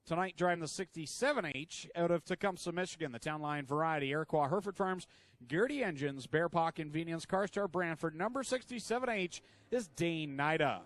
tonight driving the 67H out of Tecumseh, Michigan. The Town Line Variety, Iroquois Hereford Farms, Garrity Engines, Bear Paw Convenience, CarStar Brantford. Number 67H is Dane Nida.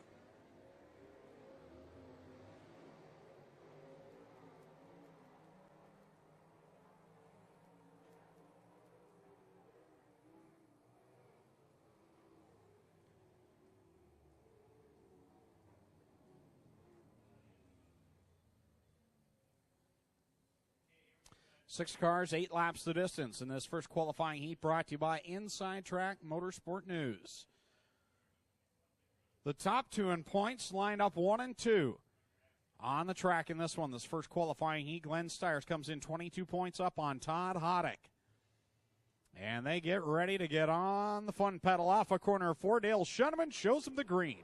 Six cars, 8 laps the distance in this first qualifying heat, brought to you by Inside Track Motorsport News. The top 2 in points lined up 1 and 2 on the track in this one. This first qualifying heat, Glenn Styres comes in 22 points up on Todd Hoddick. And they get ready to get on the fun pedal off a corner. 4, Dale Shuneman shows them the green.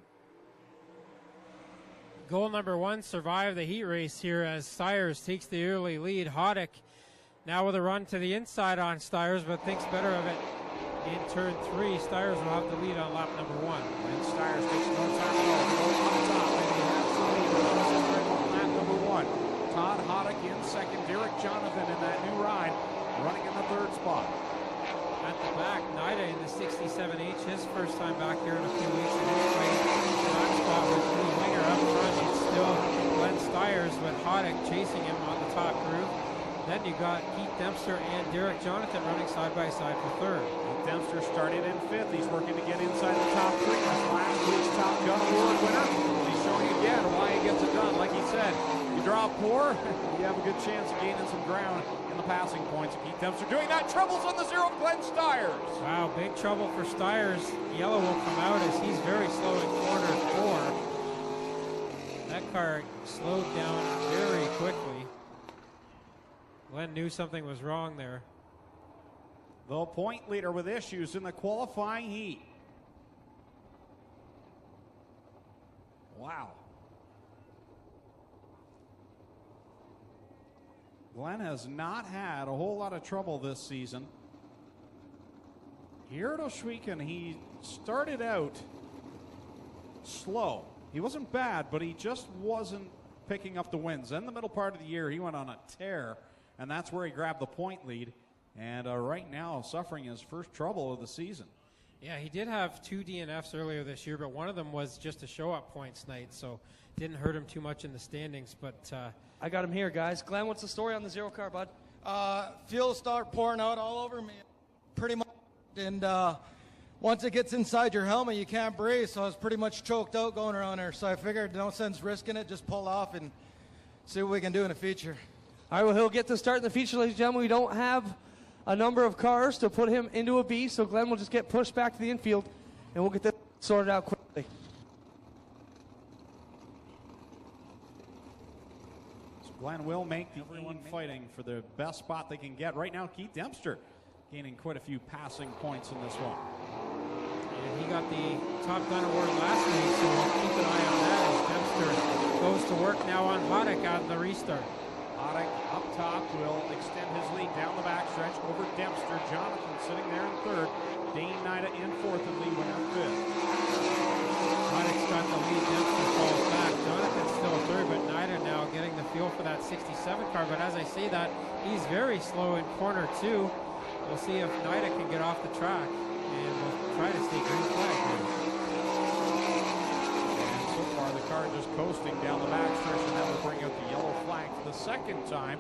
Goal number 1, survive the heat race here as Styres takes the early lead. Hoddick now with a run to the inside on Styres, but thinks better of it in turn 3. Styres will have the lead on lap number 1. And Styres takes no time at all. Goes on top, and he has the lead on lap number 1. Todd Hoddick in second. Derek Jonathan in that new ride, running in the 3rd spot. At the back, Nida in the 67H, his first time back here in a few weeks in his race. That spot with Lee Winger up front. It's still Glenn Styres with Hoddick chasing him on the top groove. Then you got Keith Dempster and Derek Jonathan running side by side for 3rd. Keith Dempster started in 5th. He's working to get inside the top 3. That's last week's Top Gun Award winner. He's showing again why he gets it done. Like he said, you draw poor, you have a good chance of gaining some ground in the passing points. Keith Dempster doing that. Troubles on the 0, Glenn Styres. Wow, big trouble for Styres. Yellow will come out as he's very slow in corner 4. That car slowed down very quickly. Glenn knew something was wrong there. The point leader with issues in the qualifying heat. Wow. Glenn has not had a whole lot of trouble this season. Here at Ohsweken, he started out slow. He wasn't bad, but he just wasn't picking up the wins. In the middle part of the year, he went on a tear, and that's where he grabbed the point lead. And right now, suffering his first trouble of the season. Yeah, he did have 2 DNFs earlier this year, but one of them was just a show-up points night, so didn't hurt him too much in the standings. But I got him here, guys. Glenn, what's the story on the 0 car, bud? Fuel started pouring out all over me, pretty much. And once it gets inside your helmet, you can't breathe, so I was pretty much choked out going around there. So I figured no sense risking it, just pull off and see what we can do in the feature. All right, well, he'll get to start in the feature, ladies and gentlemen. We don't have a number of cars to put him into a B, so Glenn will just get pushed back to the infield, and we'll get this sorted out quickly. So Glenn will make the everyone fighting for the best spot they can get. Right now, Keith Dempster gaining quite a few passing points in this one. And he got the Top Gun Award last week, so we'll keep an eye on that as Dempster goes to work now on Hoddick on the restart. Hoddick up top will extend his lead down the backstretch over Dempster. Jonathan sitting there in 3rd. Dane Nida in 4th and Lee Winger 5th. Hoddick's got the lead. Dempster falls back. Jonathan's still 3rd, but Nida now getting the feel for that 67 car. But as I say that, he's very slow in corner 2. We'll see if Nida can get off the track, and we'll try to stay green flag here. So far, the car just coasting down the backstretch, and that will bring out the yellow flag for the second time.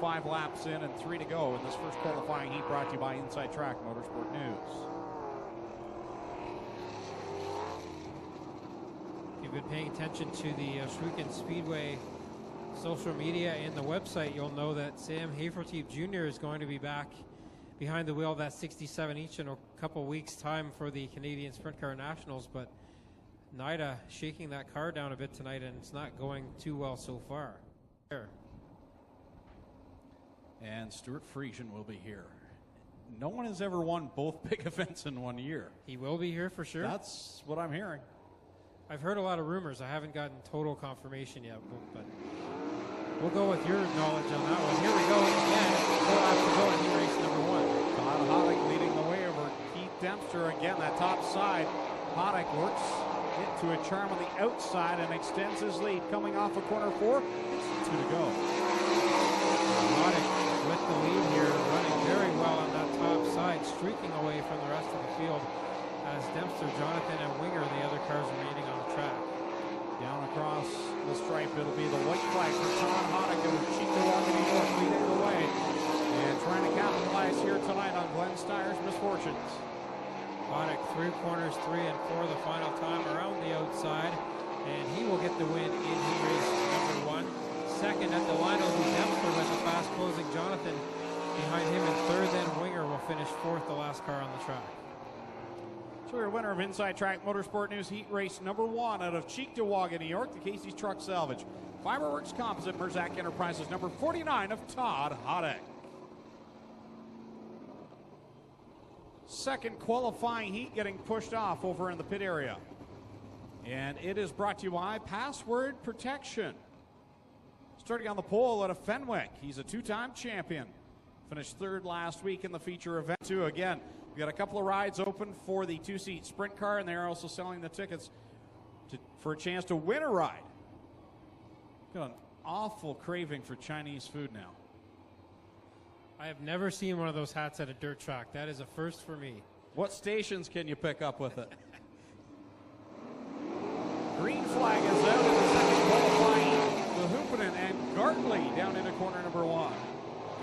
5 laps in and 3 to go in this first qualifying heat, brought to you by Inside Track Motorsport News. If you've been paying attention to the Ohsweken Speedway social media and the website, you'll know that Sam Haferteep Jr. is going to be back behind the wheel of that 67 each in a couple weeks' time for the Canadian Sprint Car Nationals, but Nida shaking that car down a bit tonight, and it's not going too well so far. And Stuart Friesian will be here. No one has ever won both big events in one year. He will be here for sure. That's what I'm hearing. I've heard a lot of rumors. I haven't gotten total confirmation yet, but we'll go with your knowledge on that one. Here we go again. 4 laps to go in heat race number 1. Todd Hoddick leading the way over Keith Dempster again. That top side, Hoddick works into a charm on the outside and extends his lead. Coming off of corner 4, it's 2 to go. Roddick with the lead here, running very well on that top side, streaking away from the rest of the field as Dempster, Jonathan, and Winger, the other cars remaining on the track. Down across the stripe, it'll be the white flag for Todd Hoddick of Cheektowaga, New York, leading the way and trying to capitalize here tonight on Glenn Styres' misfortunes. Hoddick through corners 3 and 4 the final time around the outside, and he will get the win in heat race number 1. Second at the line will be Dempster with a fast closing Jonathan behind him in third, then Winger will finish fourth, the last car on the track. So your winner of Inside Track Motorsport News heat race number 1 out of Cheektowaga, New York, the Casey's Truck Salvage. Fiberworks Composite, Merzac Enterprises, number 49 of Todd Hoddick. Second qualifying heat getting pushed off over in the pit area. And it is brought to you by Password Protection. Starting on the pole out of Fenwick, he's a 2-time champion. Finished third last week in the feature event, too. Again, we got a couple of rides open for the 2-seat sprint car, and they're also selling the tickets for a chance to win a ride. Got an awful craving for Chinese food now. I have never seen one of those hats at a dirt track. That is a first for me. What stations can you pick up with it? Green flag is out in the second qualifying. The Hoopinen and Gartley down into corner number 1.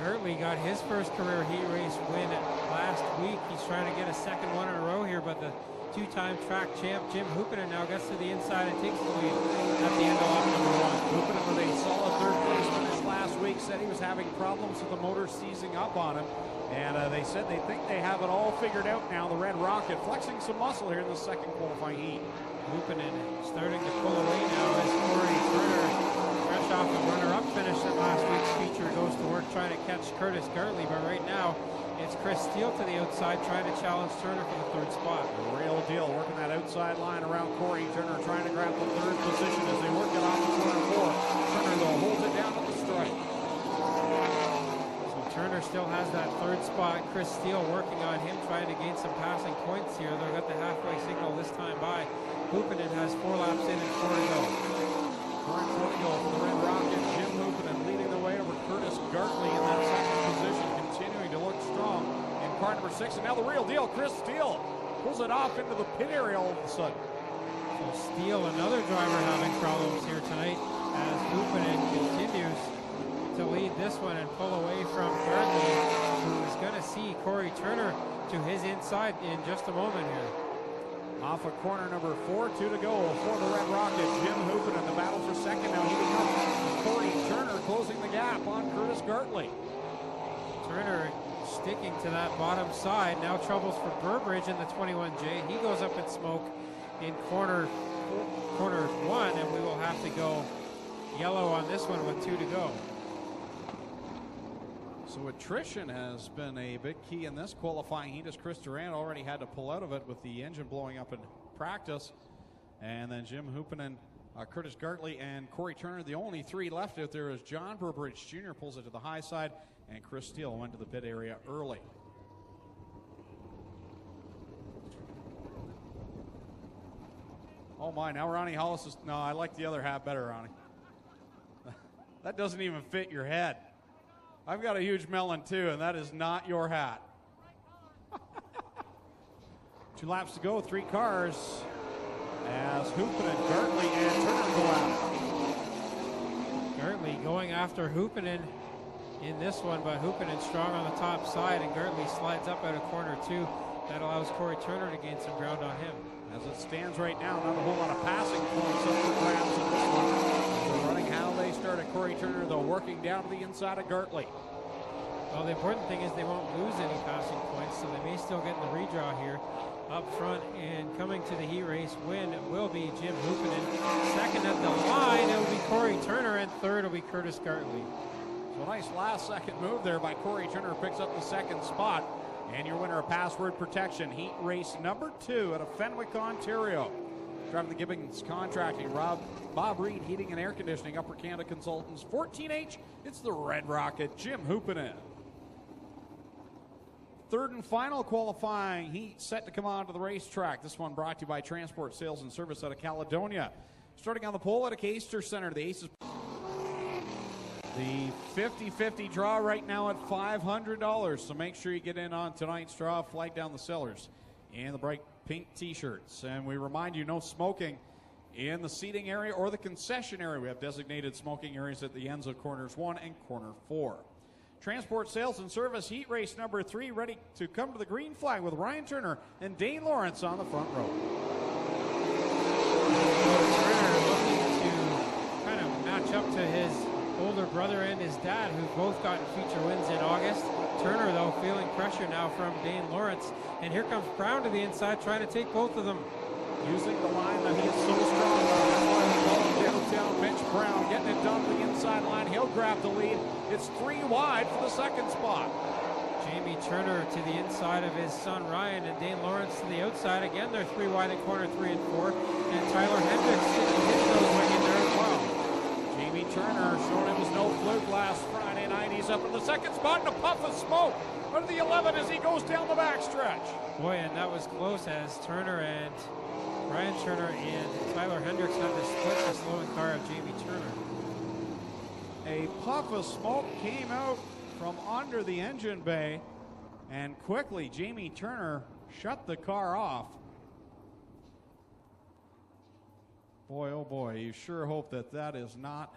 Gartley got his first career heat race win last week. He's trying to get a second one in a row here, but the 2-time track champ Jim Hoopinen now gets to the inside and takes the lead at the end of lap number 1. Hoopinen with a solid third place finish last week, said he was having problems with the motor seizing up on him. And they said they think they have it all figured out now. The Red Rocket flexing some muscle here in the second qualifying heat. Hoopinen starting to pull away now as Corey Turner, fresh off the runner-up finish in last week's feature, goes to work trying to catch Curtis Gartley. But right now, it's Chris Steele to the outside trying to challenge Turner for the third spot. The real deal, working that outside line around Corey Turner, trying to grab the third position as they work it off the corner 4. Turner, though, holds it down at the stripe. So Turner still has that third spot. Chris Steele working on him, trying to gain some passing points here. They've got the halfway signal this time by. Hoopinen has 4 laps in and 4 to go. Current 4 to go for the Red Rocket. Jim Hoopinen leading the way over Curtis Gartley in that second position, continuing to look strong in car number 6. And now the real deal, Chris Steele pulls it off into the pit area all of a sudden. So Steele, another driver having problems here tonight as Hoopinen continues to lead this one and pull away from Gartley, who's going to see Corey Turner to his inside in just a moment here. Off of corner number 4, 2 to go for the Red Rocket. Jim Hoopinen in the battle for second now. Heating up. Corey Turner closing the gap on Curtis Gartley. Turner sticking to that bottom side. Now troubles for Burbridge in the 21J. He goes up in smoke in corner 1, and we will have to go yellow on this one with 2 to go. So attrition has been a big key in this qualifying heat, as Chris Durant already had to pull out of it with the engine blowing up in practice. And then Jim Hoopinen, Curtis Gartley, and Corey Turner, the only 3 left out there as John Burbridge Jr. pulls it to the high side, and Chris Steele went to the pit area early. Oh my, now Ronnie Hollis is, no, I like the other hat better, Ronnie. That doesn't even fit your head. I've got a huge melon too, and that is not your hat. 2 laps to go, 3 cars, as Hoopinen, Gartley, and Turner go out. Gartley going after Hoopinen in this one, but Hoopinen strong on the top side, and Gartley slides up out of corner 2. That allows Corey Turner to gain some ground on him. As it stands right now, not a whole lot of passing points up for grabs in this one. They're running how they started. Corey Turner, though, working down to the inside of Gartley. Well, the important thing is they won't lose any passing points, so they may still get in the redraw here. Up front and coming to the heat race win will be Jim Hoopinen. Second at the line, it will be Corey Turner, and third will be Curtis Gartley. So a nice last-second move there by Corey Turner, picks up the second spot. And your winner of Password Protection, heat race number 2 out of Fenwick, Ontario. Driving the Gibbons Contracting, Bob Reed Heating and Air Conditioning, Upper Canada Consultants, 14H, it's the Red Rocket, Jim Hoopinen. third and final qualifying heat set to come onto the racetrack. This one brought to you by Transport Sales and Service out of Caledonia. Starting on the pole at a Caister Center, the Aces. The 50-50 draw right now at $500, so make sure you get in on tonight's draw. Flag down the cellars in the bright pink t-shirts. And we remind you, no smoking in the seating area or the concession area. We have designated smoking areas at the ends of corners 1 and corner 4. Transport Sales and Service heat race number 3 ready to come to the green flag with Ryan Turner and Dane Lawrence on the front row. Turner looking to kind of match up to his older brother and his dad, who've both gotten feature wins in August. Turner, though, feeling pressure now from Dane Lawrence. And here comes Brown to the inside, trying to take both of them. Using the line that he is so strong on. That's why we call him downtown Mitch Brown. Getting it done to the inside line. He'll grab the lead. It's 3 wide for the second spot. Jamie Turner to the inside of his son Ryan, and Dane Lawrence to the outside. Again, they're 3 wide in corner 3 and 4. And Tyler Hendricks his nose way in there as well. Jamie Turner showing it was no fluke last Friday night. He's up in the second spot and a puff of smoke under the 11 as he goes down the backstretch. Boy, and that was close as Turner and Ryan Turner and Tyler Hendricks had to split the slowing car of Jamie Turner. A puff of smoke came out from under the engine bay, and quickly Jamie Turner shut the car off. Boy, oh boy, you sure hope that that is not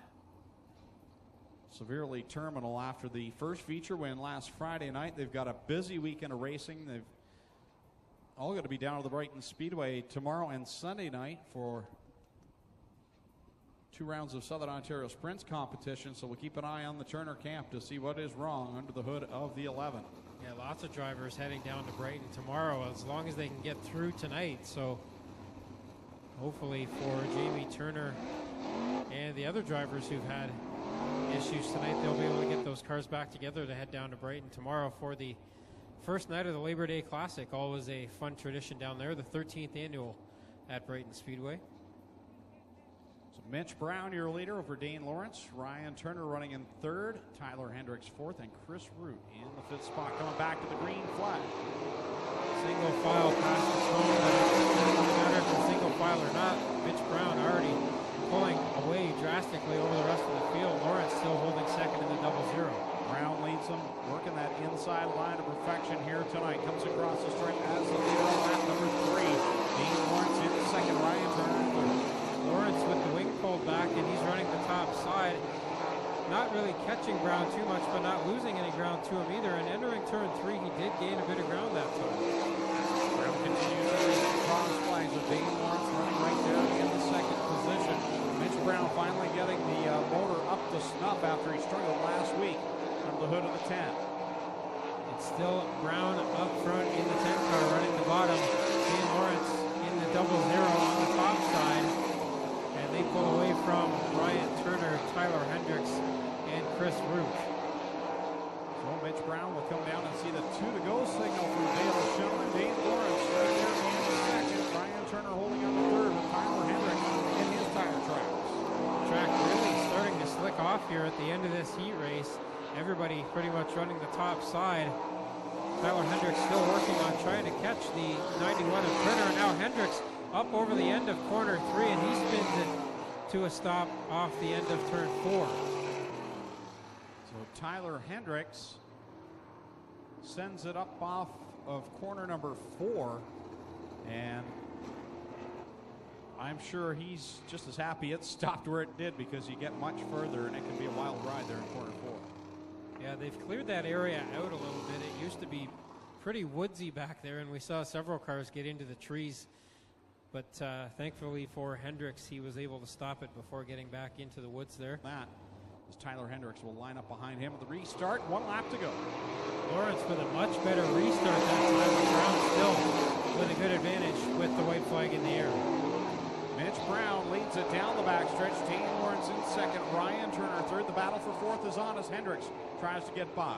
severely terminal after the first feature win last Friday night. They've got a busy weekend of racing. They've all got to be down to the Brighton Speedway tomorrow and Sunday night for 2 rounds of Southern Ontario Sprints competition, so we'll keep an eye on the Turner camp to see what is wrong under the hood of the 11. Yeah, lots of drivers heading down to Brighton tomorrow as long as they can get through tonight. So hopefully for Jamie Turner and the other drivers who've had issues tonight, they'll be able to get those cars back together to head down to Brighton tomorrow for the first night of the Labor Day Classic. Always a fun tradition down there, the 13th annual at Brighton Speedway. So Mitch Brown, your leader, over Dane Lawrence. Ryan Turner running in 3rd. Tyler Hendricks 4th, and Chris Root in the 5th spot, coming back to the green flag. Single file past the cone, but it doesn't matter if it's single file or not. Mitch Brown already pulling away drastically over the rest of the field. Lawrence still holding 2nd in the 0-0. Brown leads them, working that inside line of perfection here tonight. Comes across the stripe as the leader on lap number 3. Dane Lawrence in 2nd, Ryan Turner in 3rd. Lawrence with the wing pulled back, and he's running the top side. Not really catching Brown too much, but not losing any ground to him either. And entering turn 3, he did gain a bit of ground that time. Brown continues to cross flags with Dane Lawrence running right there in the 2nd position. Mitch Brown finally getting the motor up to snuff after he struggled last week under the hood of the 10. It's still Brown up front in the 10 car running the bottom. Dane Lawrence in the 0-0 on the top side. And they pull away from Ryan Turner, Tyler Hendricks, and Chris Root. So Mitch Brown will come down and see the 2-to-go signal from Dale O'Shannell and Dane Lawrence right there in 2nd. Ryan Turner holding on to 3rd with Tyler Hendricks in his tire tracks. Track really starting to slick off here at the end of this heat race. Everybody pretty much running the top side. Tyler Hendricks still working on trying to catch the 91 of Turner. And now Hendricks up over the end of corner 3, and he spins it to a stop off the end of turn 4. So Tyler Hendricks sends it up off of corner number 4, and I'm sure he's just as happy it stopped where it did, because you get much further and it can be a wild ride there in corner 4. Yeah, they've cleared that area out a little bit. It used to be pretty woodsy back there, and we saw several cars get into the trees. But thankfully for Hendricks, he was able to stop it before getting back into the woods there. That is Tyler Hendricks will line up behind him at the restart. 1 lap to go. Lawrence with a much better restart that time. Brown still with a good advantage with the white flag in the air. Mitch Brown leads it down the backstretch. Dane Lawrence in 2nd. Ryan Turner 3rd. The battle for 4th is on as Hendricks tries to get by.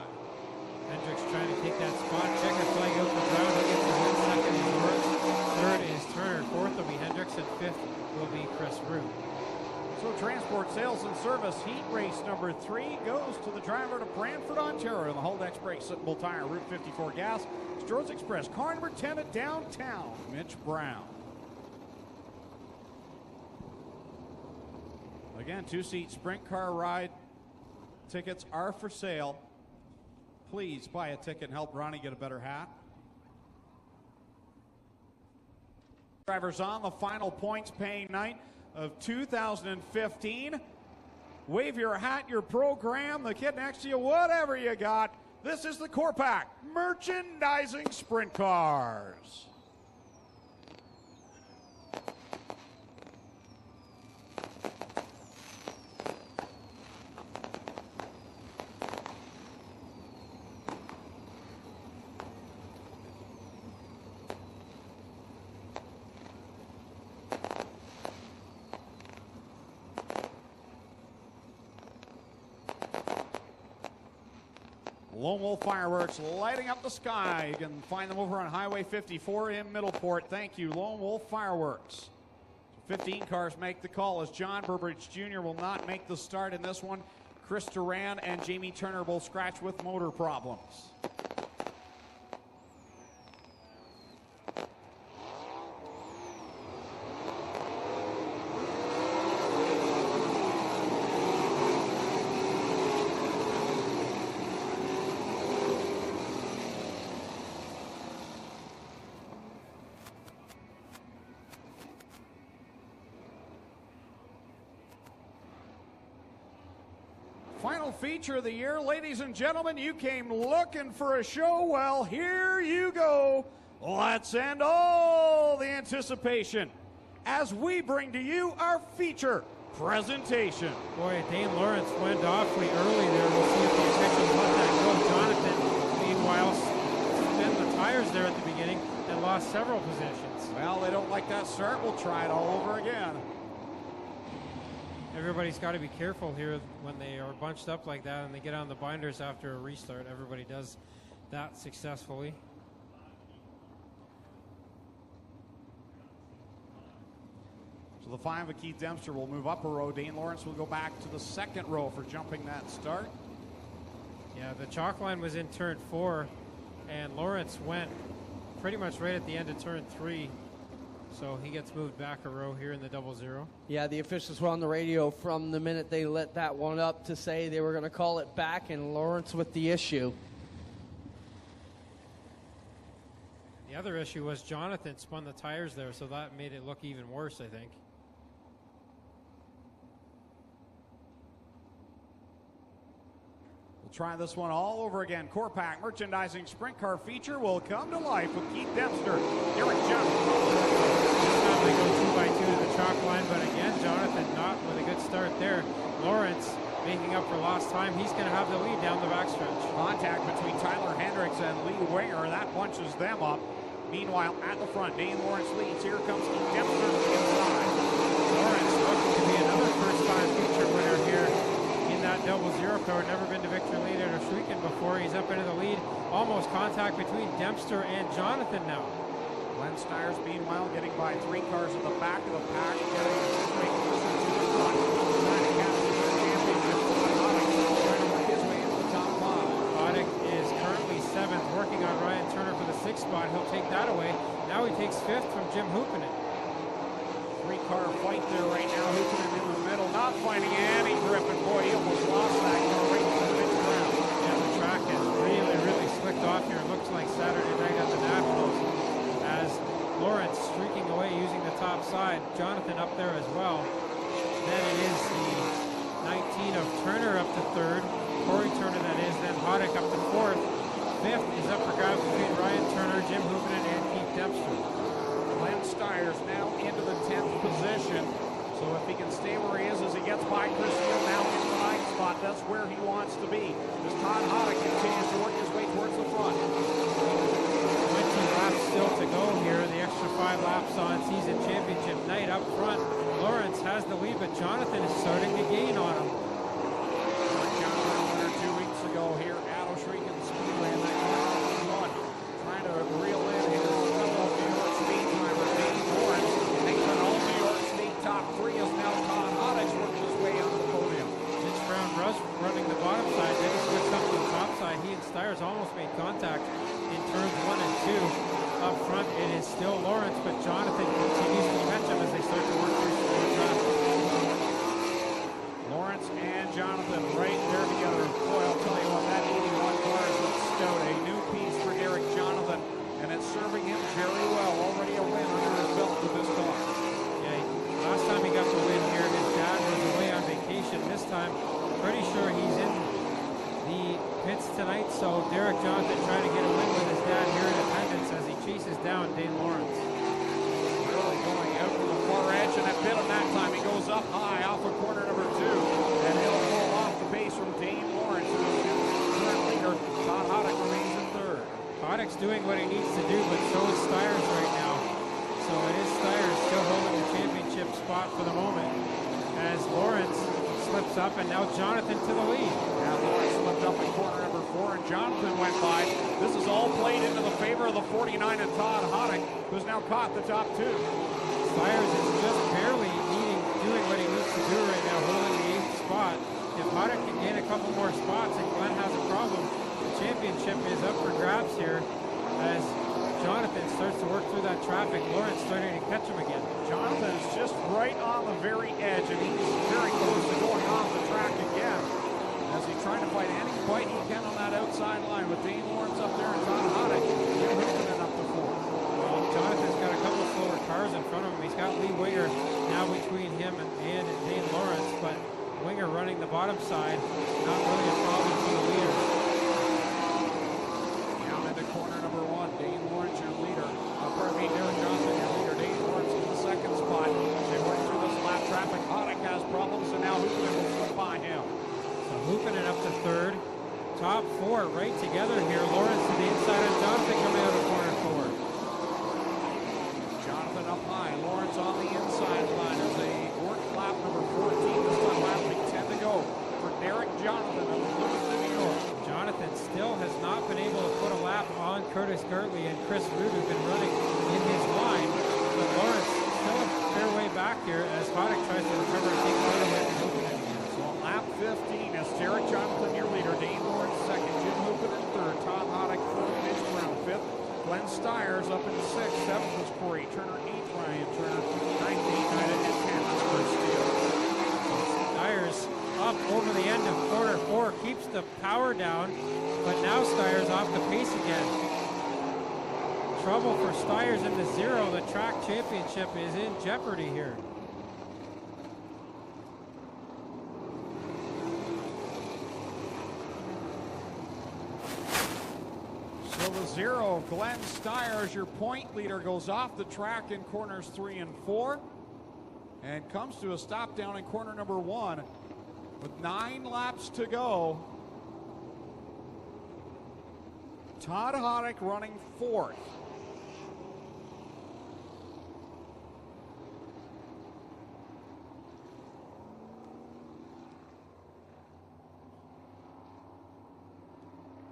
Hendricks trying to take that spot. Checker flag out for Brown. He gets the win. 2nd is Lawrence. 3rd is Turner. 4th will be Hendricks, and 5th will be Chris Root. So So transport, sales, and service heat race number 3 goes to the driver to Brantford, Ontario in the Holdex Brake Bull Tire Route 54 gas. Stroh's Express, car number 10 at downtown, Mitch Brown. Again, 2-seat sprint car ride tickets are for sale. Please buy a ticket and help Ronnie get a better hat. Drivers on the final points paying night of 2015. Wave your hat, your program, the kid next to you, whatever you got. This is the Corpac Merchandising Sprint Cars. Lone Wolf Fireworks lighting up the sky. You can find them over on Highway 54 in Middleport. Thank you, Lone Wolf Fireworks. 15 cars make the call as John Burbridge Jr. will not make the start in this one. Chris Duran and Jamie Turner will scratch with motor problems. Final feature of the year, ladies and gentlemen. You came looking for a show. Well, here you go. Let's end all the anticipation as we bring to you our feature presentation. Boy, Dane Lawrence went awfully early there. We'll see if the officials let that go. Jonathan, meanwhile, spent the tires there at the beginning and lost several positions. Well, they don't like that start. We'll try it all over again. Everybody's got to be careful here when they are bunched up like that and they get on the binders after a restart. Everybody does that successfully. So the 5 of Keith Dempster will move up a row. Dane Lawrence will go back to the second row for jumping that start. Yeah, the chalk line was in turn 4 and Lawrence went pretty much right at the end of turn 3. So he gets moved back a row here in the 00. Yeah, the officials were on the radio from the minute they let that one up to say they were going to call it back, and Lawrence with the issue. The other issue was Jonathan spun the tires there, so that made it look even worse, I think. Try this one all over again. Corpac Merchandising Sprint Car feature will come to life with Keith Dempster, Eric Johnson. They go 2 by 2 to the chalk line, but again, Jonathan not with a good start there. Lawrence making up for lost time. He's going to have the lead down the backstretch. Contact between Tyler Hendricks and Lee Winger. That bunches them up. Meanwhile, at the front, Dane Lawrence leads. Here comes Keith Dempster to the inside. Lawrence looking to be another first-time feature winner here in that 00 car. Never been to victory lane at Oshweekend before. He's up into the lead. Almost contact between Dempster and Jonathan now. Glenn Styres, meanwhile, getting by 3 cars in the back of the pack, getting his way closer to the front. Trying to capture the championship. Trying to work his way into the top 5. Roddick is currently 7th, working on Ryan Turner for the 6th spot. He'll take that away. Now he takes 5th from Jim Hoopinen. 3-car fight there right now. Hoopinen in the middle, not finding any grip, and boy, he almost lost that car right to the mid ground. Yeah, the track is really slicked off here. It looks like Saturday night at the Nationals as Lawrence streaking away using the top side. Jonathan up there as well. Then it is the 19 of Turner up to 3rd. Corey Turner, that is. Then Hoddick up to 4th. 5th is up for grabs between Ryan Turner, Jim Hoopinen, and Keith Dempster. Glenn Styres now into the 10th position. So if he can stay where he is as he gets by Chris Hill now in the 9th spot, that's where he wants to be. As Todd Hoddick continues to work his way towards the front. 20 laps still to go here. The extra 5 laps on season championship night up front. Lawrence has the lead, but Jonathan is starting to gain on him. Jonathan winner 2 weeks ago here at Oshweekend Speedway in that one. Trying to reel in his fellow New York Speed driver, Dane Lawrence. Makes an all New York State top 3 is now Todd Hoddick's working Jonathan right there together. Boy, I'll tell you what, that 81 car is stout. A new piece for Derek Jonathan, and it's serving him very well. Already a win under his belt with this car. Yeah, last time he got the win here, his dad was away on vacation. This time, pretty sure he's in the pits tonight, so Derek Jonathan trying to get a win with his dad here in attendance as he chases down Dane Lawrence. Really going out to the far edge, and that bit him that time. He goes up high off of corner number 2, and he'll pull off the base from Dane Lawrence, who is current leader. Todd Hoddick remains in 3rd. Hoddick's doing what he needs to do, but so is Styres right now. So it is Styres still holding the championship spot for the moment as Lawrence slips up, and now Jonathan to the lead. Yeah, Lawrence slipped up in corner number 4, and Jonathan went by. This is all played into the favor of the 49 and Todd Hoddick, who's now caught the top 2. Styres is just barely doing what he needs to do right now, holding the 8th spot. If Hoddick can gain a couple more spots and Glenn has a problem, the championship is up for grabs here as Jonathan starts to work through that traffic. Lawrence starting to catch him again. Jonathan is just right on the very edge, and he's very close to going off the track again as he's trying to fight any bite he can on that outside line with Dane Lawrence up there and Todd Hoddick and up to 4. Well, Jonathan's got a couple slower cars in front of him. He's got Lee Winger now between him and Dane Lawrence, but Winger running the bottom side, not really a problem for the leaders. Down into corner number 1, Dane Lawrence, your leader. Derek Johnson, your leader. Dane Lawrence in the 2nd spot. They work through this lap traffic. Hoddick has problems, and now Hoopinen will slip by him. So Hoopinen up to 3rd. Top 4 right together here. Lawrence to the inside, and Jonathan coming out of corner 4. Jonathan up high. Lawrence on the inside line as they work lap number 14. This time laping 10 to go for Derek Jonathan of Lewiston, New York. Jonathan still has not been able to put a lap on Curtis Gartley and Chris Root, who've been running in his line. But Lawrence still a fair way back here as Hoddick tries to recover and take part away from Hoopinen. So on lap 15 is Derek Jonathan, your leader. Dane Lawrence 2nd. Jim Hoopinen 3rd. Todd Hoddick 4th. Mitch Brown 5th. Glenn Styres up in 6th. 7th was Corey Turner. 8th Ryan Turner. 9th United. And 10th was Chris Steele. Styres up over the end of corner 4, keeps the power down, but now Styres off the pace again. Trouble for Styres in the 0. The track championship is in jeopardy here. So the 0, Glenn Styres, your point leader, goes off the track in corners 3 and 4 and comes to a stop down in corner number 1 with 9 laps to go. Todd Hoddick running 4th.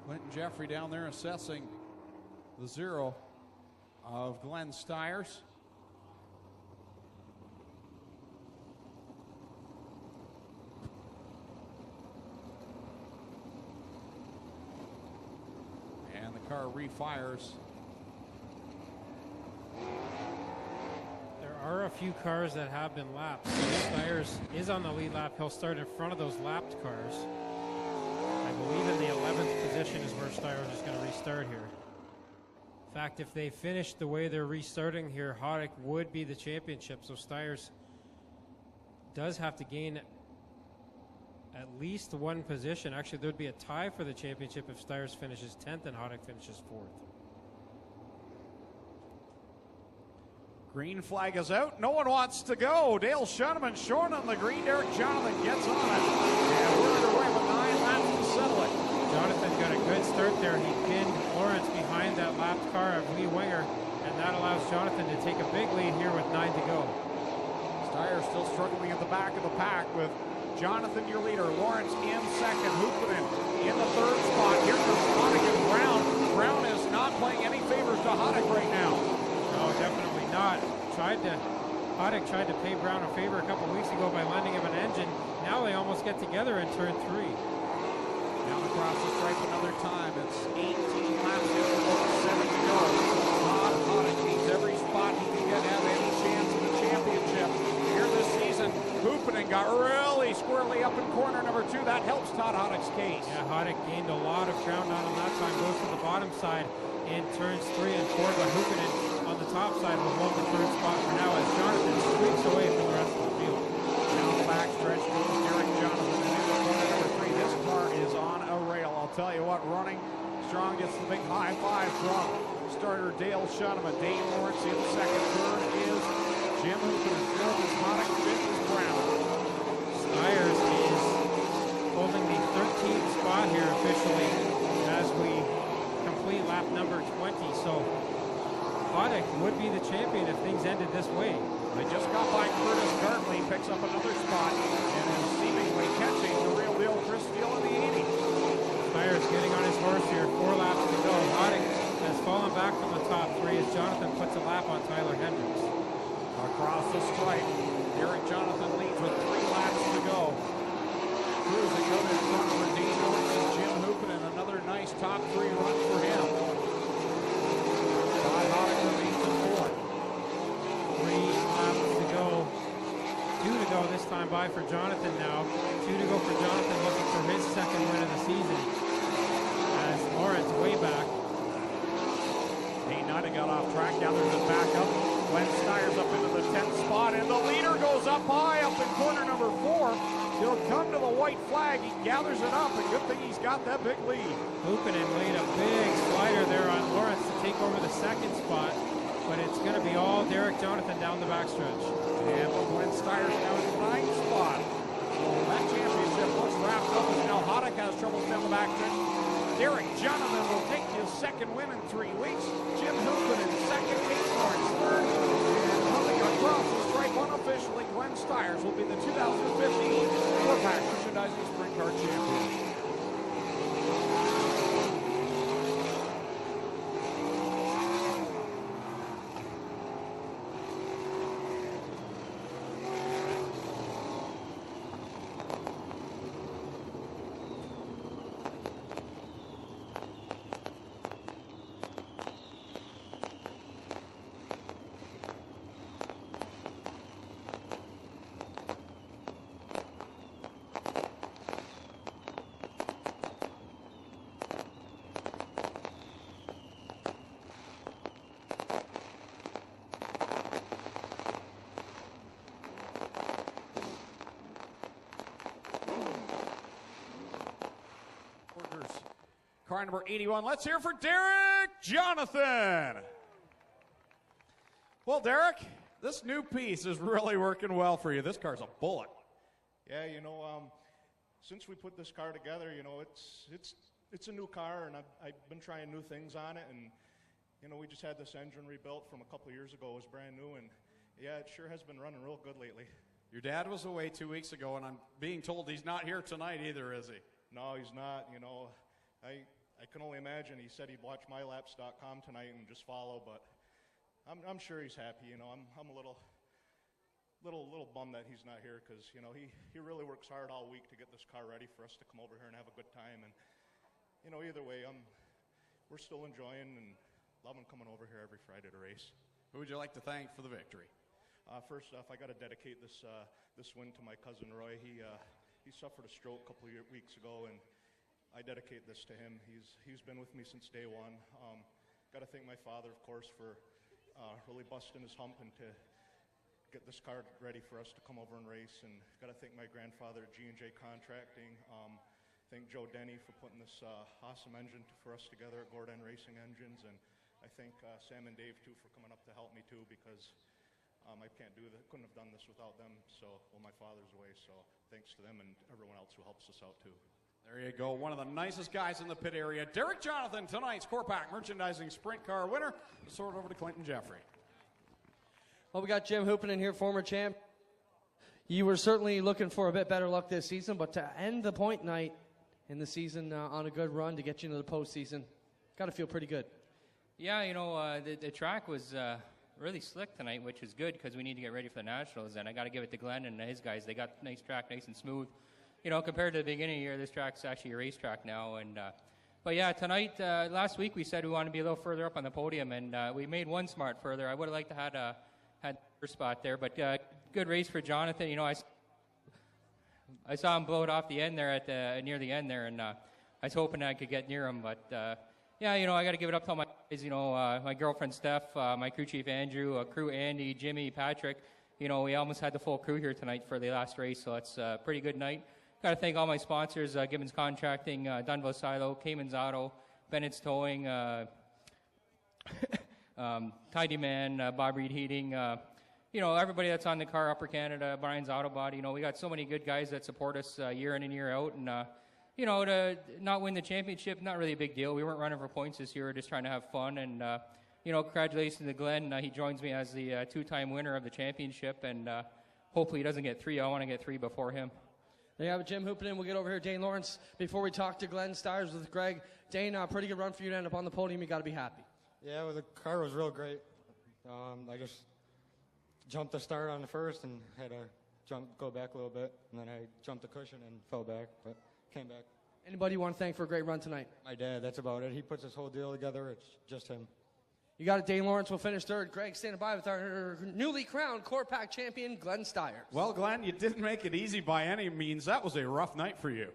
Clinton Jeffrey down there assessing the 0 of Glenn Styres. And the car refires. There are a few cars that have been lapped. So Styres is on the lead lap. He'll start in front of those lapped cars. I believe in the 11th position is where Styres is going to restart here. In fact, if they finish the way they're restarting here, Hoddick would be the championship. So Styres does have to gain at least 1 position. Actually, there'd be a tie for the championship if Styres finishes 10th and Hoddick finishes 4th. Green flag is out. No one wants to go. Dale Shuneman short on the green. Derek Jonathan gets on it. And we're underway with 9 laps to settle it. Jonathan got a good start there. He pinned Lawrence behind that lapped car of Lee Winger, and that allows Jonathan to take a big lead here with 9 to go. Styres still struggling at the back of the pack with Jonathan, your leader. Lawrence in 2nd. Hoopinen in the 3rd spot. Here comes Hoddick and Brown. Brown is not playing any favors to Hoddick right now. No, definitely not. Hoddick tried to pay Brown a favor a couple weeks ago by lending him an engine. Now they almost get together in turn 3. Down across the stripe another time. It's 18 laps in, 7 to go. Todd Hoddick needs every spot he can get to have any chance in the championship. Here this season, Hoopinen got really squirrely up in corner number 2. That helps Todd Hoddick's case. Yeah, Hoddick gained a lot of ground on him that time. Goes to the bottom side in turns 3 and 4, but Hoopinen on the top side will hold the 3rd spot for now as Jonathan squeaks away from the rest of the field. Down the backstretch goes Derek Jonathan, and into corner number 3. This car is on a rail. I'll tell you what, running strong gets the big high five from starter Dale Shuneman. Dane Lawrence in second. Third is Jim Hoopinen. Fourth is Hoddick. Fifth is Brown. Styres is holding the 13th spot here officially as we complete lap number 20. So Hoddick would be the champion if things ended this way. They just got by Curtis Gartley, picks up another spot, and is seemingly catching the real deal Chris Steele in the 80. Styres getting on his horse here, 4 laps to go. Hoddick has fallen back from the top 3 as Jonathan puts a lap on Tyler Hendricks. Across the stripe, Derek Jonathan leads with 3 laps to go. Cruising out in front for Dean Lawrence and Jim Hoopinen. Another nice top 3 run for him. Todd Hoddick remains in 4th. 3 laps to go. 2 to go this time by for Jonathan now. 2 to go for Jonathan looking for his 2nd win of the season. As Lawrence way back. He got off track, gathers it back up. Glenn Styres up into the 10th spot, and the leader goes up high up in corner number 4. He'll come to the white flag. He gathers it up, and good thing he's got that big lead. Hoopinen laid a big slider there on Lawrence to take over the 2nd spot, but it's going to be all Derek Jonathan down the backstretch. And Glenn Styres now in the 9th spot. So that championship looks wrapped up as now Hoddick has troubles down the backstretch. Derek Jonathan will take his 2nd win in 3 weeks. Jim Hoopinen 2nd, Dane Lawrence 3rd. And coming across the stripe unofficially, Glenn Styres will be the 2015 4-pack merchandising sprint car champion. Car number 81. Let's hear for Derek Jonathan. Well, Derek, this new piece is really working well for you. This car's a bullet. Yeah, since we put this car together, it's a new car, and I've been trying new things on it, and we just had this engine rebuilt from a couple of years ago. It was brand new, and yeah, it sure has been running real good lately. Your dad was away 2 weeks ago, and I'm being told he's not here tonight either, is he? No, he's not. I can only imagine. He said he'd watch mylaps.com tonight and just follow, but I'm sure he's happy. I'm a little bummed that he's not here because he really works hard all week to get this car ready for us to come over here and have a good time. And either way, we're still enjoying and loving coming over here every Friday to race. Who would you like to thank for the victory? First off, I got to dedicate this win to my cousin Roy. He suffered a stroke a couple of weeks ago, and I dedicate this to him. He's been with me since day one. Got to thank my father, of course, for really busting his hump and to get this car ready for us to come over and race. And got to thank my grandfather at G&J Contracting. Thank Joe Denny for putting this awesome engine for us together at Gordon Racing Engines. And I thank Sam and Dave, too, for coming up to help me, too, because I couldn't have done this without them. So, my father's away, so thanks to them and everyone else who helps us out, too. There you go. One of the nicest guys in the pit area. Derek Jonathan, tonight's Core-Pack Merchandising Sprint Car winner. Sort over to Clinton Jeffrey. Well, we got Jim Hoopinen here, former champ. You were certainly looking for a bit better luck this season, but to end the point night in the season on a good run to get you into the postseason, got to feel pretty good. Yeah, the track was really slick tonight, which is good because we need to get ready for the Nationals, and I got to give it to Glenn and his guys. They got nice track, nice and smooth. Compared to the beginning of the year, this track's actually a racetrack now. But yeah, tonight, last week we said we wanted to be a little further up on the podium, and we made one smart further. I would have liked to had first spot there, but good race for Jonathan. I saw him blow it off the end there at near the end there, and I was hoping I could get near him, but yeah, you know, I got to give it up to all my guys. You know, my girlfriend Steph, my crew chief Andrew, crew Andy, Jimmy, Patrick. You know, we almost had the full crew here tonight for the last race, so it's a pretty good night. Got to thank all my sponsors: Gibbons Contracting, Dunville Silo, Cayman's Auto, Bennett's Towing, Tidy Man, Bob Reed Heating. You know, everybody that's on the car, Upper Canada, Brian's Auto Body. You know, we got so many good guys that support us year in and year out. And, you know, to not win the championship, not really a big deal. We weren't running for points this year. We were just trying to have fun. And, you know, congratulations to Glenn. He joins me as the two-time winner of the championship. And hopefully he doesn't get 3. I want to get 3 before him. There you have it, Jim Hoopin. We'll get over here, Dane Lawrence. Before we talk to Glenn Styres with Greg, Dane, pretty good run for you to end up on the podium. You got to be happy. Yeah, well, the car was real great. I just jumped the start on the first and had to go back a little bit, and then I jumped the cushion and fell back, but came back. Anybody you want to thank for a great run tonight? My dad, that's about it. He puts this whole deal together. It's just him. You got it, Dane Lawrence will finish third. Greg standing by with our newly crowned Core Pack champion, Glenn Styres. Well, Glenn, you didn't make it easy by any means. That was a rough night for you.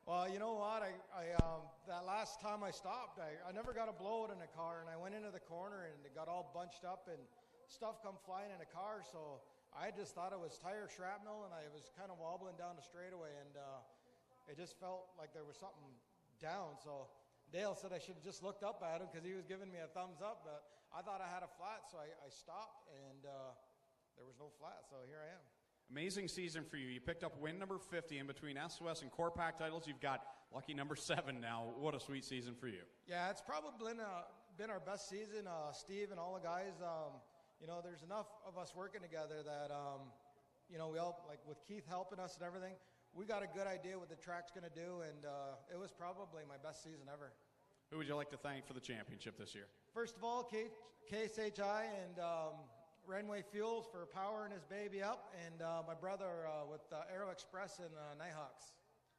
Well, you know what? That last time I stopped, I never got a blowout in a car, and I went into the corner and it got all bunched up and stuff come flying in a car. So I just thought it was tire shrapnel, and I was kind of wobbling down the straightaway, and it just felt like there was something down. So Dale said I should have just looked up at him because he was giving me a thumbs up, but I thought I had a flat, so I stopped, and there was no flat. So here I am. Amazing season for you. You picked up win number 50 in between SOS and Core Pack titles. You've got lucky number 7 now. What a sweet season for you. Yeah, it's probably been our best season. Steve and all the guys, you know, there's enough of us working together that, you know, we all, like with Keith helping us and everything, we got a good idea what the track's going to do, and it was probably my best season ever. Who would you like to thank for the championship this year? First of all, Case HI and Renway Fuels for powering his baby up, and my brother with Aero Express and Nighthawks.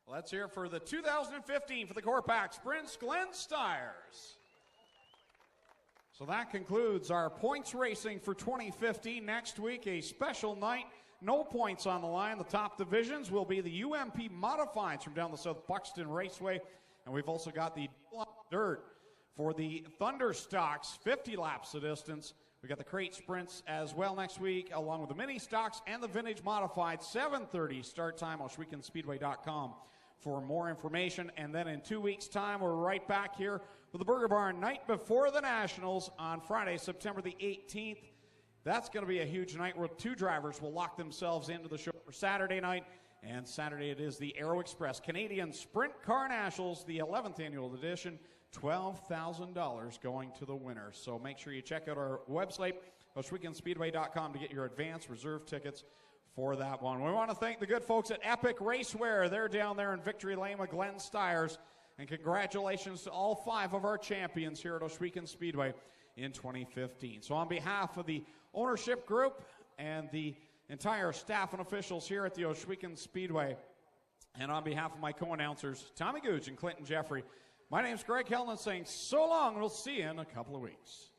Well, let's hear for the 2015 for the Core Pack Sprints, Glenn Styres. So that concludes our points racing for 2015. Next week, a special night. No points on the line. The top divisions will be the UMP Modifieds from down the South Buxton Raceway. And we've also got the dirt for the Thunder Stocks, 50 laps of distance. We got the crate sprints as well next week, along with the mini stocks and the vintage modified. 7:30 start time on OshweganSpeedway.com for more information. And then in 2 weeks' time, we're right back here with the Burger Barn night before the Nationals on Friday, September the 18th. That's going to be a huge night where 2 drivers will lock themselves into the show for Saturday night. And Saturday it is the Aero Express Canadian Sprint Car Nationals, the 11th annual edition. $12,000 going to the winner. So make sure you check out our website, OshweganSpeedway.com, to get your advance reserve tickets for that one. We want to thank the good folks at Epic Racewear. They're down there in Victory Lane with Glenn Styres. And congratulations to all 5 of our champions here at Oshwegan Speedway in 2015. So on behalf of the ownership group and the entire staff and officials here at the Oshwegan Speedway, and on behalf of my co-announcers, Tommy Googe and Clinton Jeffrey, my name's Greg Hellman saying so long, and we'll see you in a couple of weeks.